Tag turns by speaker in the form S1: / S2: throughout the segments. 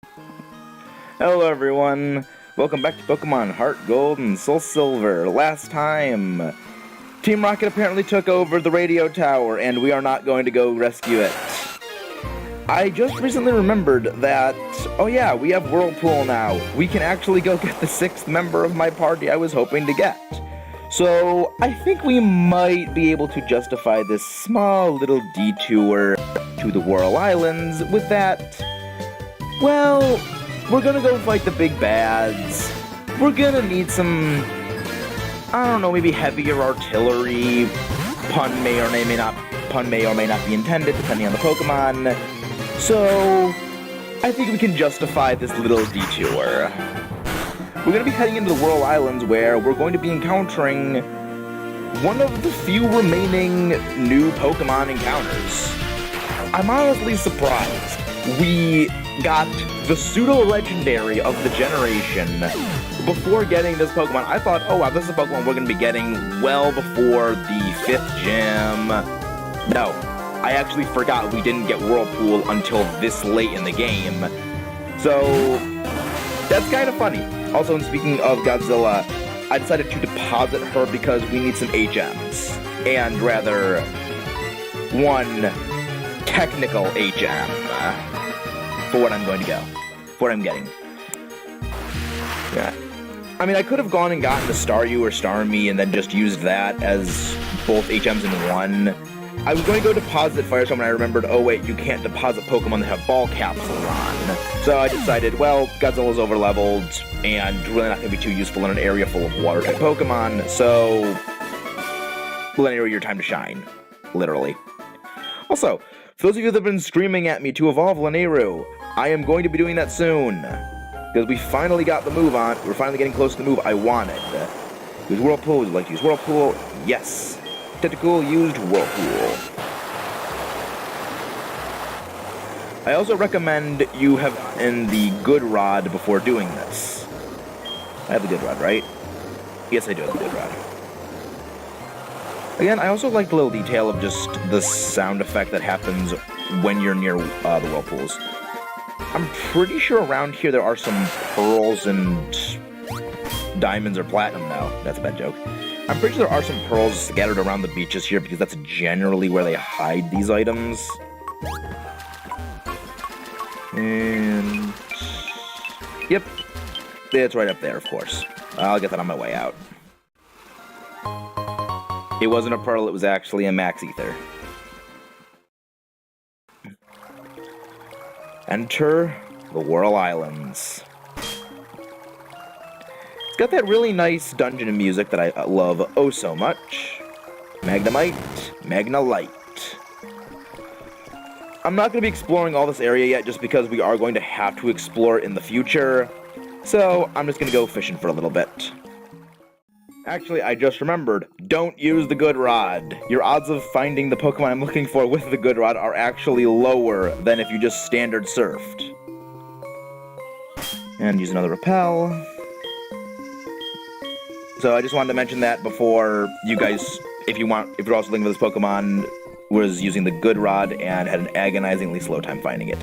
S1: Hello everyone, welcome back to Pokemon HeartGold and SoulSilver. Last time, Team Rocket apparently took over the radio tower and we are not going to go rescue it. I just recently remembered that, oh yeah, we have Whirlpool now. We can actually go get the 6th member of my party I was hoping to get. So, I think we might be able to justify this small little detour to the Whirl Islands with that. Well, we're gonna go fight the big bads. We're gonna need some, I don't know, maybe heavier artillery. Pun may or may not be intended, depending on the Pokemon. So, I think we can justify this little detour. We're gonna be heading into the Whirl Islands, where we're going to be encountering one of the few remaining new Pokemon encounters. I'm honestly surprised we got the pseudo-legendary of the generation before getting this Pokemon. I thought, oh wow, this is a Pokemon we're going to be getting well before the 5th gym. No, I actually forgot we didn't get Whirlpool until this late in the game. So, that's kind of funny. Also, speaking of Godzilla, I decided to deposit her because we need some HMs. And rather, one technical HM. For what I'm going to go. For what I'm getting. Yeah. I mean, I could have gone and gotten the Staryu or Starmie and then just used that as both HMs in one. I was going to go deposit Firestorm and I remembered, oh wait, you can't deposit Pokemon that have ball capsules on. So I decided, well, Godzilla's overleveled and really not going to be too useful in an area full of water-type Pokemon, so Llanero, your time to shine. Literally. Also, for those of you that have been screaming at me to evolve Llanero, I am going to be doing that soon. Because we finally got the move on. We're finally getting close to the move I wanted. Use Whirlpool. Would you like to use Whirlpool? Yes. Tentacool used Whirlpool. I also recommend you have in the Good Rod before doing this. I have the Good Rod, right? Yes, I do have the Good Rod. Again, I also like the little detail of just the sound effect that happens when you're near the Whirlpools. I'm pretty sure around here there are some pearls and diamonds or platinum now. That's a bad joke. I'm pretty sure there are some pearls scattered around the beaches here because that's generally where they hide these items. And yep, it's right up there, of course. I'll get that on my way out. It wasn't a pearl, it was actually a max ether. Enter the Whirl Islands. It's got that really nice dungeon music that I love oh so much. Magnemite, Magnalite. I'm not going to be exploring all this area yet just because we are going to have to explore in the future. So I'm just going to go fishing for a little bit. Actually, I just remembered, don't use the Good Rod. Your odds of finding the Pokemon I'm looking for with the Good Rod are actually lower than if you just standard surfed. And use another Repel. So I just wanted to mention that before you guys, if you're also looking for this Pokemon, was using the Good Rod and had an agonizingly slow time finding it.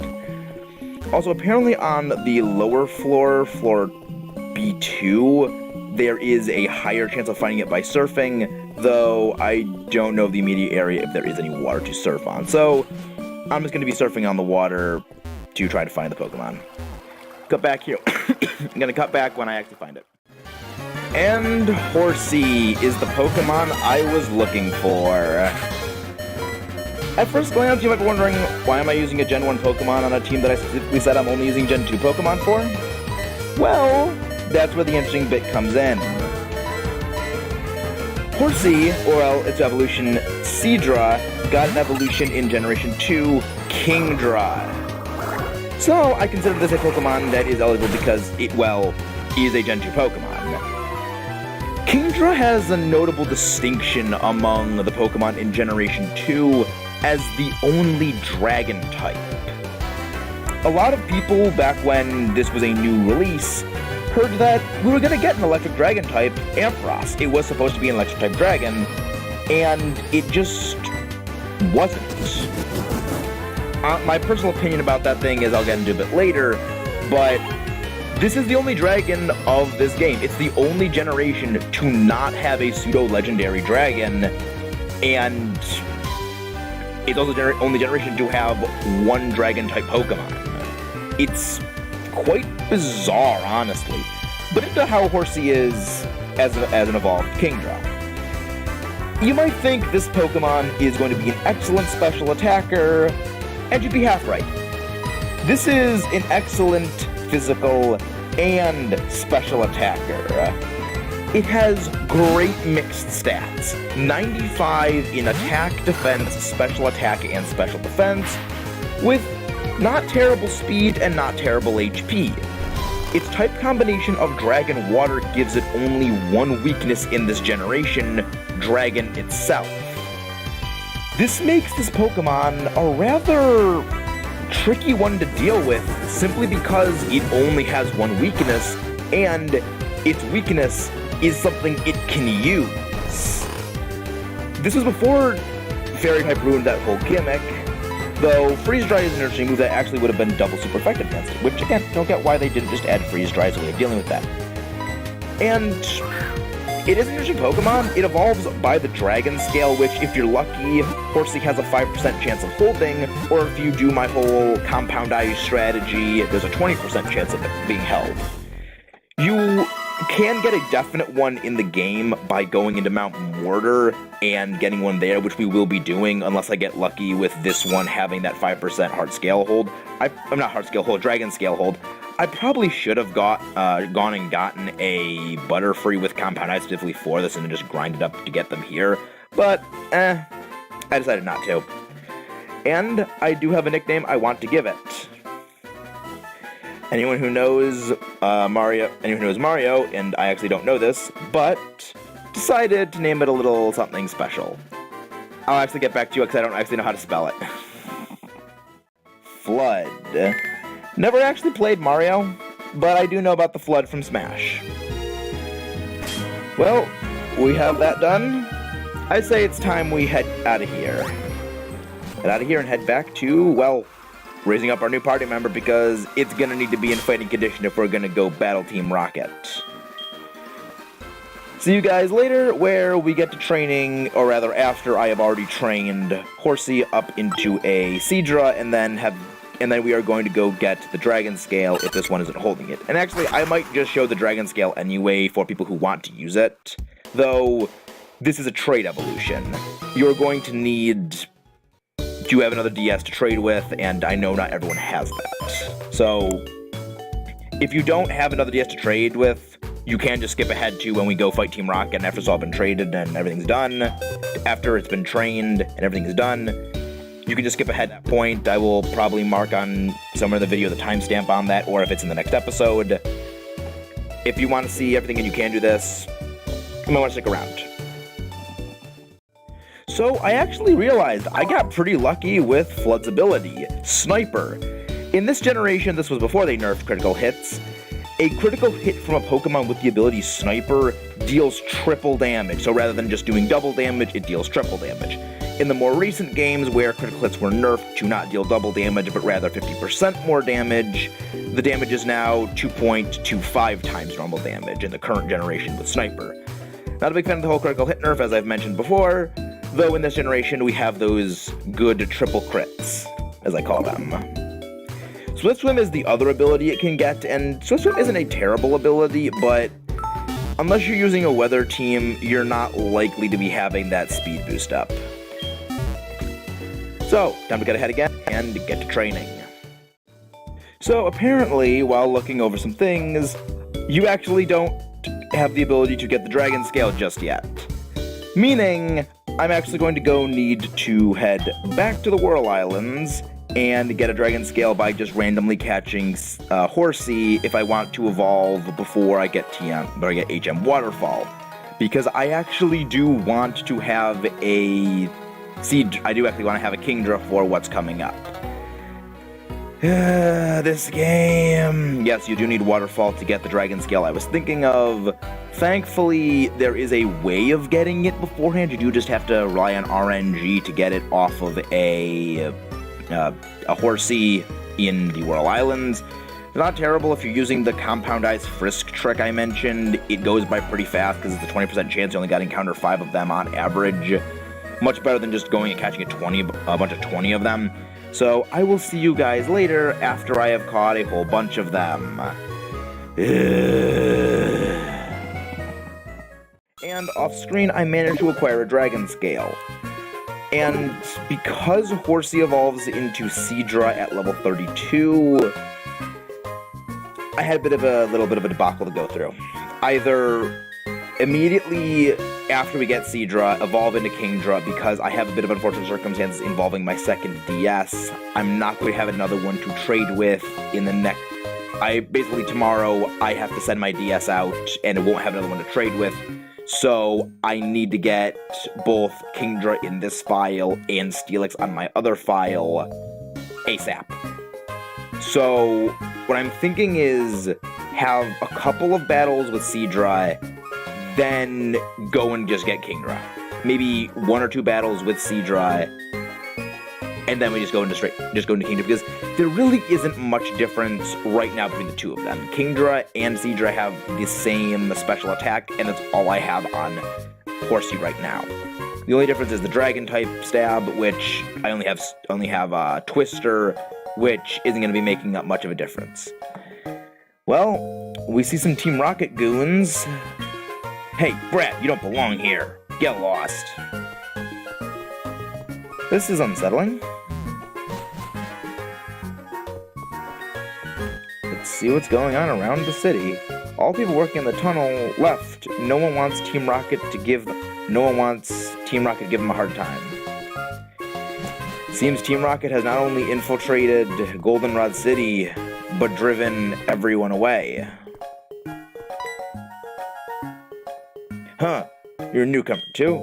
S1: Also, apparently on the lower floor, floor B2, there is a higher chance of finding it by surfing, though I don't know the immediate area if there is any water to surf on. So, I'm just going to be surfing on the water to try to find the Pokemon. Cut back here. I'm going to cut back when I actually find it. And Horsey is the Pokemon I was looking for. At first glance, you might be wondering, why am I using a Gen 1 Pokemon on a team that I specifically said I'm only using Gen 2 Pokemon for? Well, that's where the interesting bit comes in. Horsey, or its evolution Seadra, got an evolution in Generation 2, Kingdra. So, I consider this a Pokemon that is eligible because it, well, is a Gen 2 Pokemon. Kingdra has a notable distinction among the Pokemon in Generation 2 as the only Dragon type. A lot of people, back when this was a new release, heard that we were going to get an Electric Dragon type, Ampharos. It was supposed to be an Electric type Dragon, and it just wasn't. My personal opinion about that thing is I'll get into a bit later, but this is the only dragon of this game. It's the only generation to not have a pseudo-legendary dragon, and it's also the only generation to have one dragon-type Pokemon. It's quite bizarre, honestly. But into how Horsey is as an evolved Kingdra. You might think this Pokemon is going to be an excellent special attacker, and you'd be half right. This is an excellent physical and special attacker. It has great mixed stats. 95 in attack, defense, special attack, and special defense, with not terrible speed and not terrible HP. Its type combination of Dragon Water gives it only one weakness in this generation, Dragon itself. This makes this Pokemon a rather tricky one to deal with, simply because it only has one weakness, and its weakness is something it can use. This was before Fairy-type ruined that whole gimmick, though Freeze Dry is an interesting move that actually would have been double super effective against it, which again, don't get why they didn't just add Freeze Dry as a way of dealing with that. And it is an interesting Pokemon. It evolves by the Dragon Scale, which, if you're lucky, Horsey has a 5% chance of holding, or if you do my whole Compound Ice strategy, there's a 20% chance of it being held. You can get a definite one in the game by going into Mount Mortar and getting one there, which we will be doing, unless I get lucky with this one having that 5% Heart Scale hold. I'm not Heart Scale hold, Dragon Scale hold. I probably should have gone and gotten a Butterfree with Compound Ice specifically for this and just grinded up to get them here, but I decided not to. And I do have a nickname I want to give it. Anyone who knows Mario, and I actually don't know this, but decided to name it a little something special. I'll actually get back to you because I don't actually know how to spell it. Flood. Never actually played Mario, but I do know about the Flood from Smash. Well, we have that done. I say it's time we head out of here. Head out of here and head back to, well, raising up our new party member, because it's gonna need to be in fighting condition if we're gonna go battle Team Rocket. See you guys later, where we get to training, or rather after I have already trained Horsey up into a Seadra, and then we are going to go get the Dragon Scale if this one isn't holding it. And actually, I might just show the Dragon Scale anyway for people who want to use it, though this is a trade evolution. You're going to need to have another DS to trade with, and I know not everyone has that. So, if you don't have another DS to trade with, you can just skip ahead to when we go fight Team Rocket, and after it's all been traded and everything's done, after it's been trained and everything's done, you can just skip ahead at that point. I will probably mark on somewhere in the video the timestamp on that, or if it's in the next episode. If you want to see everything and you can do this, you might want to stick around. So, I actually realized I got pretty lucky with Flood's ability, Sniper. In this generation, this was before they nerfed critical hits, a critical hit from a Pokemon with the ability Sniper deals triple damage. So rather than just doing double damage, it deals triple damage. In the more recent games where critical hits were nerfed to not deal double damage, but rather 50% more damage, the damage is now 2.25 times normal damage in the current generation with Sniper. Not a big fan of the whole critical hit nerf, as I've mentioned before, though in this generation we have those good triple crits, as I call them. Swift Swim is the other ability it can get, and Swift Swim isn't a terrible ability, but unless you're using a weather team, you're not likely to be having that speed boost up. So, time to get ahead again and get to training. So apparently, while looking over some things, you actually don't have the ability to get the Dragon Scale just yet. Meaning, I'm actually going to go need to head back to the Whirl Islands and get a Dragon Scale by just randomly catching Horsey if I want to evolve before I get HM Waterfall. Because I actually do want to have a I do actually want to have a Kingdra for what's coming up. This game. Yes, you do need Waterfall to get the Dragon Scale I was thinking of. Thankfully, there is a way of getting it beforehand. You do just have to rely on RNG to get it off of a Horsey in the Whirl Islands. It's not terrible if you're using the compound-ized frisk trick I mentioned. It goes by pretty fast because it's a 20% chance you only got to encounter 5 of them on average. Much better than just going and catching a bunch of 20 of them. So I will see you guys later after I have caught a whole bunch of them. And off screen, I managed to acquire a dragon scale. And because Horsey evolves into Seadra at level 32, I had a little bit of a debacle to go through. Either immediately after we get Seadra, evolve into Kingdra, because I have a bit of unfortunate circumstances involving my second DS. I'm not going to have another one to trade with in the next... Basically tomorrow, I have to send my DS out, and it won't have another one to trade with. So I need to get both Kingdra in this file and Steelix on my other file ASAP. So what I'm thinking is have a couple of battles with Seadra, then go and just get Kingdra. Maybe 1 or 2 battles with Seadra, and then we just go into Kingdra, because there really isn't much difference right now between the two of them. Kingdra and Seadra have the same special attack, and that's all I have on Horsey right now. The only difference is the dragon type stab, which I only have Twister, which isn't going to be making that much of a difference. Well, we see some Team Rocket goons. Hey, Brad, you don't belong here. Get lost. This is unsettling. Let's see what's going on around the city. All people working in the tunnel left. No one wants Team Rocket to give them a hard time. Seems Team Rocket has not only infiltrated Goldenrod City, but driven everyone away. Huh, you're a newcomer too?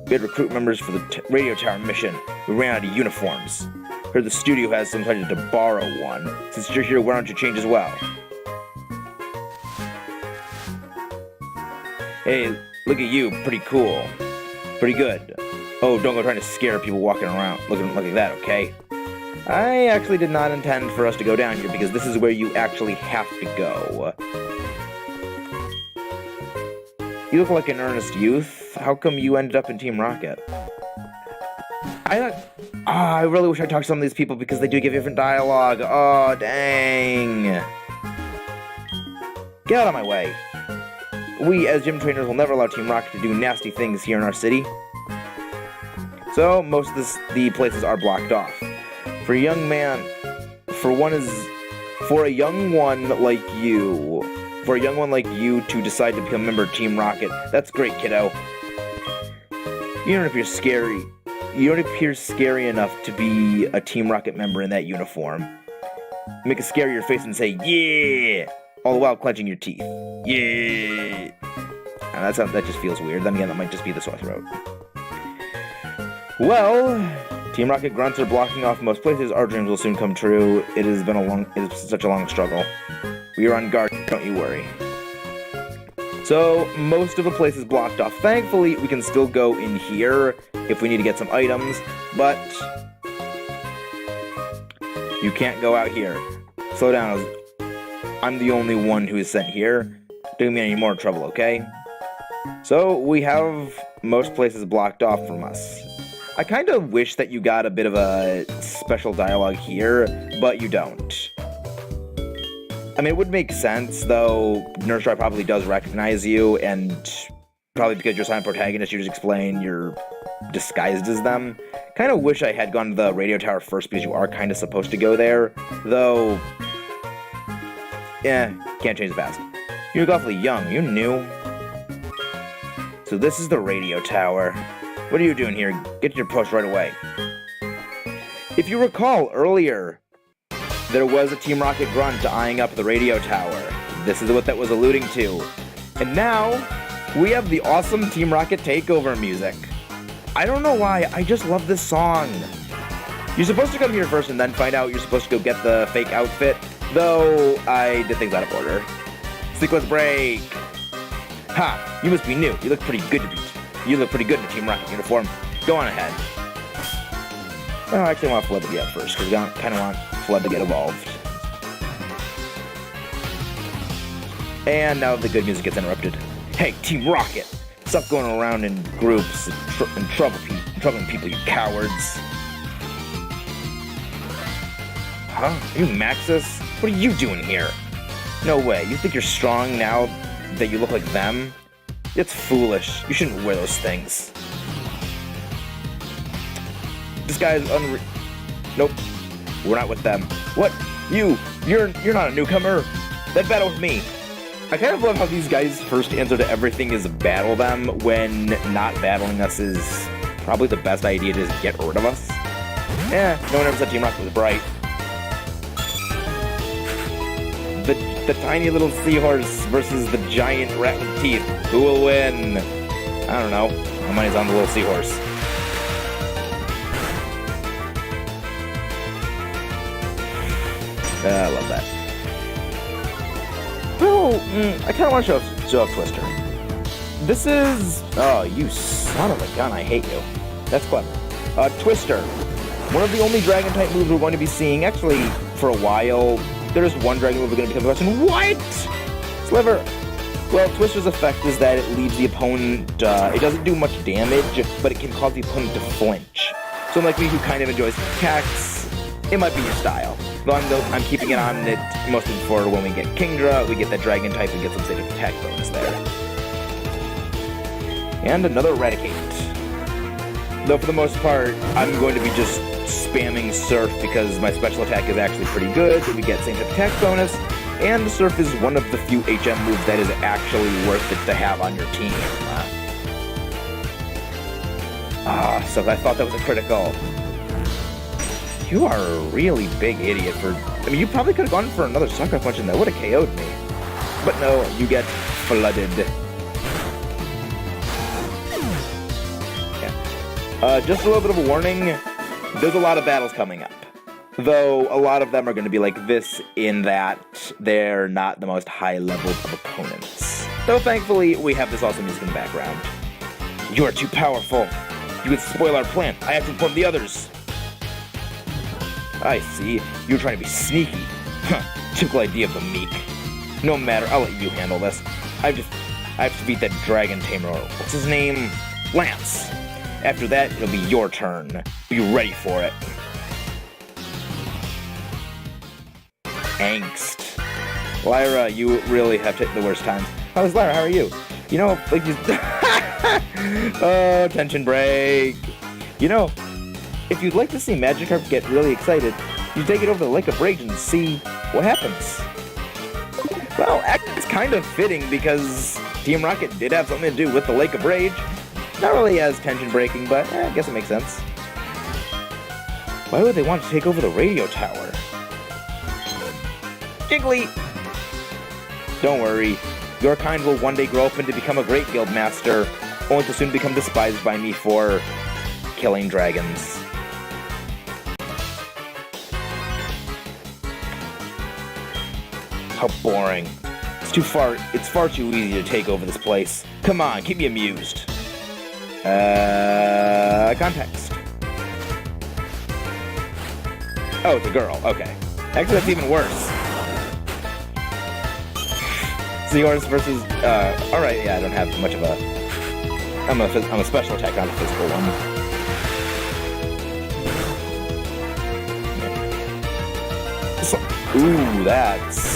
S1: We had recruit members for the radio tower mission. We ran out of uniforms. Heard the studio has decided to borrow one. Since you're here, why don't you change as well? Hey, look at you, pretty cool. Pretty good. Oh, don't go trying to scare people walking around looking like that, okay? I actually did not intend for us to go down here, because this is where you actually have to go. You look like an earnest youth. How come you ended up in Team Rocket? I really wish I talked to some of these people, because they do give different dialogue. Oh, dang. Get out of my way. We, as gym trainers, will never allow Team Rocket to do nasty things here in our city. So, most of the places are blocked off. For a young one like you to decide to become a member of Team Rocket, that's great, kiddo. You don't appear scary. You don't appear scary enough to be a Team Rocket member in that uniform. Make a scarier face and say, yeah! All the while clenching your teeth. Yeah! That just feels weird. Then again, that might just be the sore throat. Well, Team Rocket grunts are blocking off most places. Our dreams will soon come true. It is such a long struggle. We are on guard, don't you worry. So, most of the place is blocked off. Thankfully, we can still go in here if we need to get some items, but you can't go out here. Slow down. I'm the only one who is sent here. Don't give me any more trouble, okay? So, we have most places blocked off from us. I kind of wish that you got a bit of a special dialogue here, but you don't. I mean, it would make sense, though. Nursery probably does recognize you, and probably because you're a silent protagonist, you just explain you're disguised as them. Kind of wish I had gone to the radio tower first, because you are kind of supposed to go there, though. Can't change the past. You look awfully young. You new. So this is the radio tower. What are you doing here? Get to your post right away. If you recall earlier, there was a Team Rocket grunt eyeing up the radio tower. This is what that was alluding to. And now, we have the awesome Team Rocket takeover music. I don't know why, I just love this song. You're supposed to come here first and then find out you're supposed to go get the fake outfit, though I did things out of order. Sequence break. Ha, you must be new. You look pretty good in a Team Rocket uniform. Go on ahead. Oh, I actually want Flood to be up first, because I kind of want Flood to get evolved. And now the good music gets interrupted. Hey, Team Rocket! Stop going around in groups and troubling people, you cowards. Huh? Are you Maxis? What are you doing here? No way. You think you're strong now that you look like them? It's foolish. You shouldn't wear those things. This guy is Nope. We're not with them. What? You're not a newcomer. Then battle with me. I kind of love how these guys' first answer to everything is battle them, when not battling us is probably the best idea to just get rid of us. No one ever said Team Rocket was bright. The tiny little seahorse versus the giant rat with teeth. Who will win? I don't know. My money's on the little seahorse. I love that. Oh, I kind of want to show off Twister. This is... Oh, you son of a gun, I hate you. That's clever. Twister. One of the only Dragon-type moves we're going to be seeing, actually, for a while. There is one Dragon move we're going to become the question. What? Sliver. Well, Twister's effect is that it leaves the opponent... it doesn't do much damage, but it can cause the opponent to flinch. So like me, who kind of enjoys attacks, it might be your style. Though I'm keeping it on it mostly for when we get Kingdra, we get that Dragon type and get some sort of attack bonus there. And another Eradicate. Though for the most part, I'm going to be just spamming Surf because my special attack is actually pretty good, we get same type attack bonus, and Surf is one of the few HM moves that is actually worth it to have on your team. So I thought that was a critical. You are a really big idiot for... I mean, you probably could have gone for another Sucker Punch and that would have KO'd me. But no, you get flooded. Yeah. Just a little bit of a warning, there's a lot of battles coming up. Though, a lot of them are going to be like this in that they're not the most high level of opponents. Though, thankfully, we have this awesome music in the background. You are too powerful. You would spoil our plan. I have to inform the others. I see. You're trying to be sneaky. Huh. Typical idea of the meek. No matter, I'll let you handle this. I have to beat that dragon tamer. What's his name? Lance. After that, it'll be your turn. Be ready for it. Angst. Lyra, you really have taken the worst times. How's Lyra? How are you? You know, like you... Oh, tension break. You know, if you'd like to see Magikarp get really excited, you take it over to the Lake of Rage and see what happens. Well, it's kind of fitting because Team Rocket did have something to do with the Lake of Rage. Not really as tension breaking, but I guess it makes sense. Why would they want to take over the radio tower? Jiggly! Don't worry, your kind will one day grow up and to become a great guild master, only to soon become despised by me for killing dragons. How boring. It's far too easy to take over this place. Come on, keep me amused. Context. Oh, it's a girl, okay. Actually, that's even worse. Seahorse versus, alright, yeah, I don't have much of a... I'm a special attack, not a physical one. So, ooh, that's...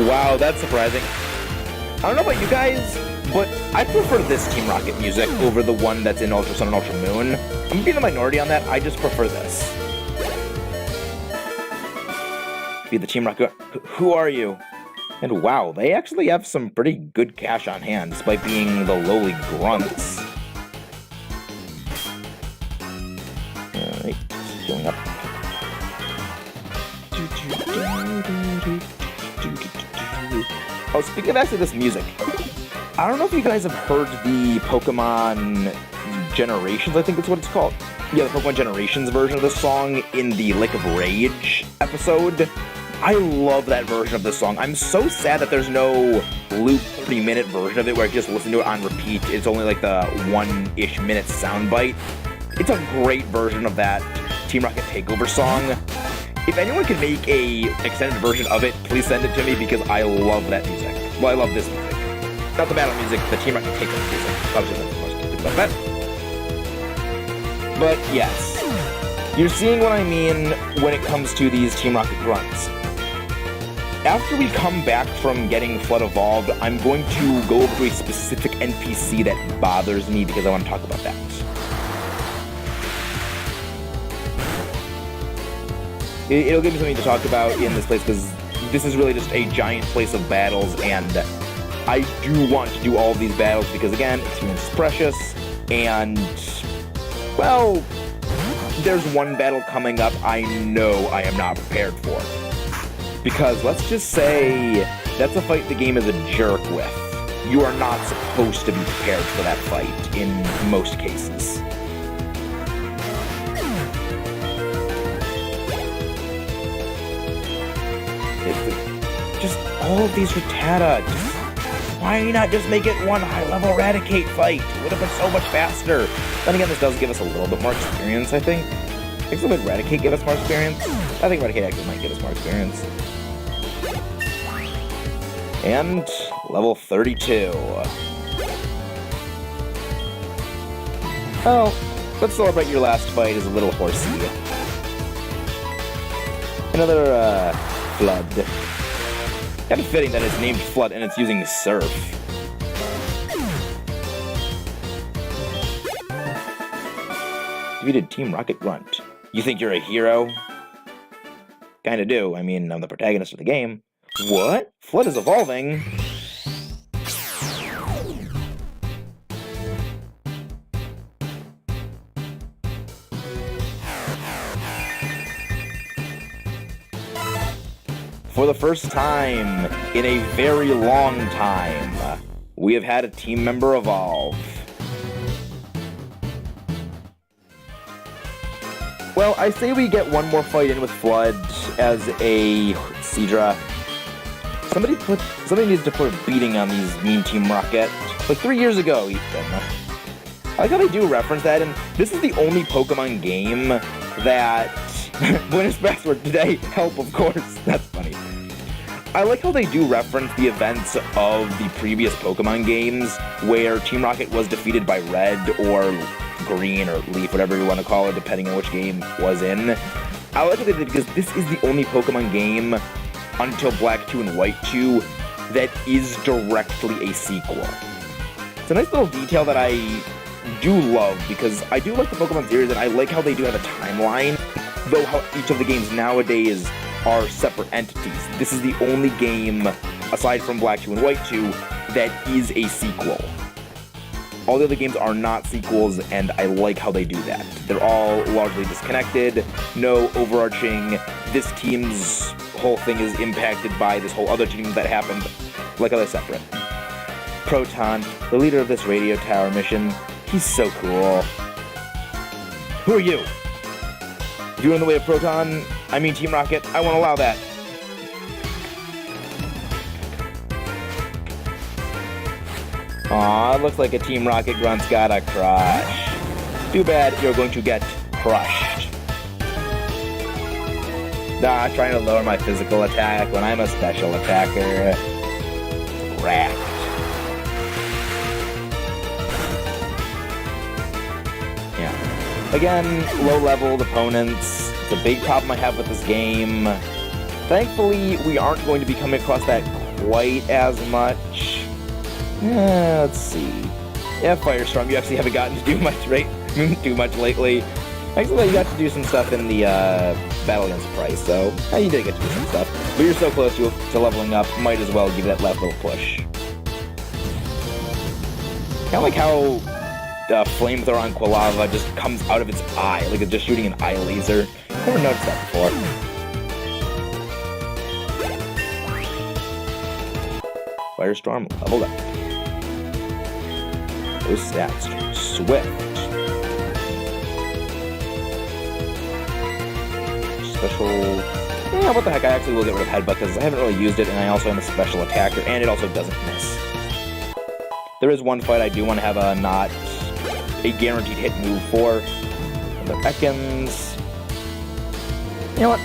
S1: Wow, that's surprising. I don't know about you guys, but I prefer this Team Rocket music over the one that's in Ultra Sun and Ultra Moon. I'm gonna be in the minority on that, I just prefer this. Be the Team Rocket. Who are you? And wow, they actually have some pretty good cash on hand, despite being the lowly grunts. Alright, going up. Oh, speaking of actually this music, I don't know if you guys have heard the Pokemon Generations, I think that's what it's called. Yeah, the Pokemon Generations version of this song in the Lake of Rage episode. I love that version of this song. I'm so sad that there's no loop 3-minute version of it where I can just listen to it on repeat. It's only like the 1-ish minute soundbite. It's a great version of that Team Rocket Takeover song. If anyone can make a extended version of it, please send it to me because I love that music. Well, I love this music. Not the battle music, the Team Rocket takeover music. Obviously, that's much to think about that. But yes, you're seeing what I mean when it comes to these Team Rocket grunts. After we come back from getting Flood evolved, I'm going to go over to a specific NPC that bothers me because I want to talk about that. It'll give me something to talk about in this place because this is really just a giant place of battles, and I do want to do all of these battles because, again, experience is precious, and, well, there's one battle coming up I know I am not prepared for. Because let's just say that's a fight the game is a jerk with. You are not supposed to be prepared for that fight in most cases. Just all of these Rattata. Why not just make it one high-level Eradicate fight? It would have been so much faster. Then again, this does give us a little bit more experience, I think. I think would Eradicate give us more experience? I think Eradicate actually might give us more experience. And level 32. Oh, let's celebrate your last fight as a little horsey. Another, Flood. Kind of fitting that it's named Flood and it's using Surf. Defeated Team Rocket Grunt. You think you're a hero? Kinda do. I mean, I'm the protagonist of the game. What? Flood is evolving? For the first time in a very long time, we have had a team member evolve. Well, I say we get one more fight in with Flood as a Seadra. Somebody needs to put a beating on these mean Team Rocket. Like 3 years ago, Ethan. I like how they do reference that, and this is the only Pokemon game that... Winner's password today, help, of course. That's funny. I like how they do reference the events of the previous Pokemon games where Team Rocket was defeated by Red or Green or Leaf, whatever you want to call it, depending on which game was in. I like what they did because this is the only Pokemon game until Black 2 and White 2 that is directly a sequel. It's a nice little detail that I do love because I do like the Pokemon series and I like how they do have a timeline, though how each of the games nowadays are separate entities. This is the only game, aside from Black 2 and White 2, that is a sequel. All the other games are not sequels, and I like how they do that. They're all largely disconnected, no overarching, this team's whole thing is impacted by this whole other team that happened, like how they're separate. Proton, the leader of this radio tower mission, he's so cool. Who are you? If you're in the way of Proton, I mean Team Rocket, I won't allow that. Aw, looks like a Team Rocket grunt's got a crush. Too bad you're going to get crushed. Nah, trying to lower my physical attack when I'm a special attacker. Wrecked. Yeah. Again, low-leveled opponents. It's a big problem I have with this game. Thankfully, we aren't going to be coming across that quite as much. Let's see. Yeah, Firestorm, you actually haven't gotten to do much, right? Too much lately. Actually, you got to do some stuff in the battle against Price, so you did get to do some stuff. But you're so close to leveling up, might as well give that last little push. Kind of like how the flamethrower on Quilava just comes out of its eye, like it's just shooting an eye laser. Never noticed that before. Firestorm leveled up. Those stats, Swift. Special... Yeah, what the heck, I actually will get rid of Headbutt because I haven't really used it and I also am a special attacker and it also doesn't miss. There is one fight I do want to have a not a guaranteed hit move for. The Ekans. You know what?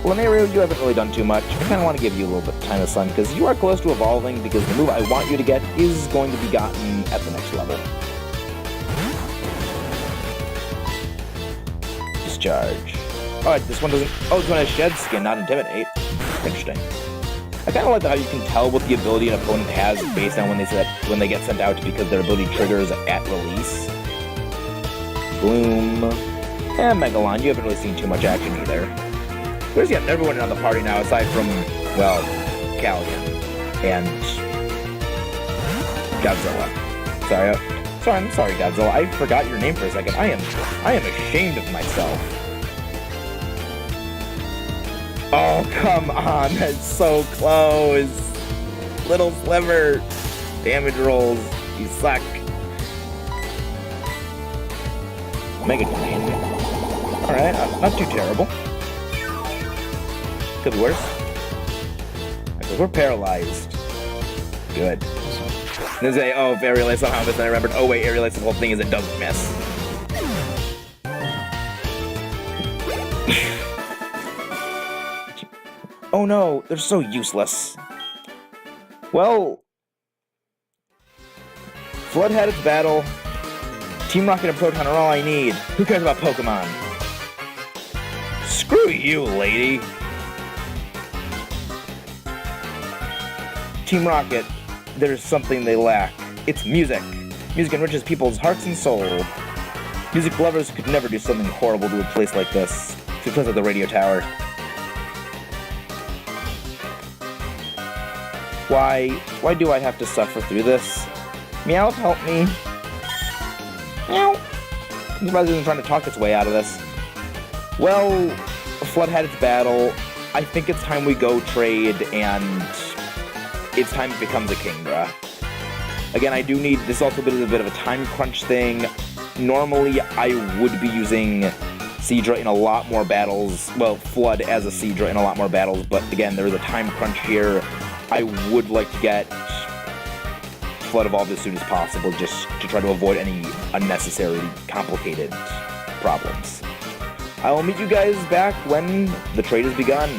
S1: Lunario, you haven't really done too much. I kind of want to give you a little bit of time of sun, because you are close to evolving, because the move I want you to get is going to be gotten at the next level. Discharge. Alright, this one doesn't... Oh, this one has Shed Skin, not Intimidate. Interesting. I kind of like how you can tell what the ability an opponent has based on when they get sent out, because their ability triggers at release. Bloom. And Megalon, you haven't really seen too much action either. Where's everyone on the party now, aside from, well, Callion and Godzilla. I'm sorry, Godzilla. I forgot your name for a second. I am ashamed of myself. Oh, come on, that's so close. Little Sliver. Damage rolls. You suck. Mega Drain. Alright, not too terrible. Could be worse. Because we're paralyzed. Good. Then say, oh, if Aerial Ace somehow missed, and I remembered, oh wait, Aerial Ace, the whole thing is it doesn't miss. Oh no, they're so useless. Well, Flood had its battle. Team Rocket and Proton are all I need. Who cares about Pokemon? Screw you, lady. Team Rocket, there's something they lack. It's music. Music enriches people's hearts and soul. Music lovers could never do something horrible to a place like this. To a place like the radio tower. Why do I have to suffer through this? Meowth, help me. Meow. I'm surprised it isn't trying to talk its way out of this. Well, Flood had its battle. I think it's time we go trade, and it's time it becomes a Kingdra. Again, I do need, this also a bit of a time crunch thing. Normally, I would be using Seadra in a lot more battles, well, Flood as a Seadra in a lot more battles, but again, there is a time crunch here. I would like to get Flood evolved as soon as possible, just to try to avoid any unnecessary, complicated problems. I will meet you guys back when the trade has begun.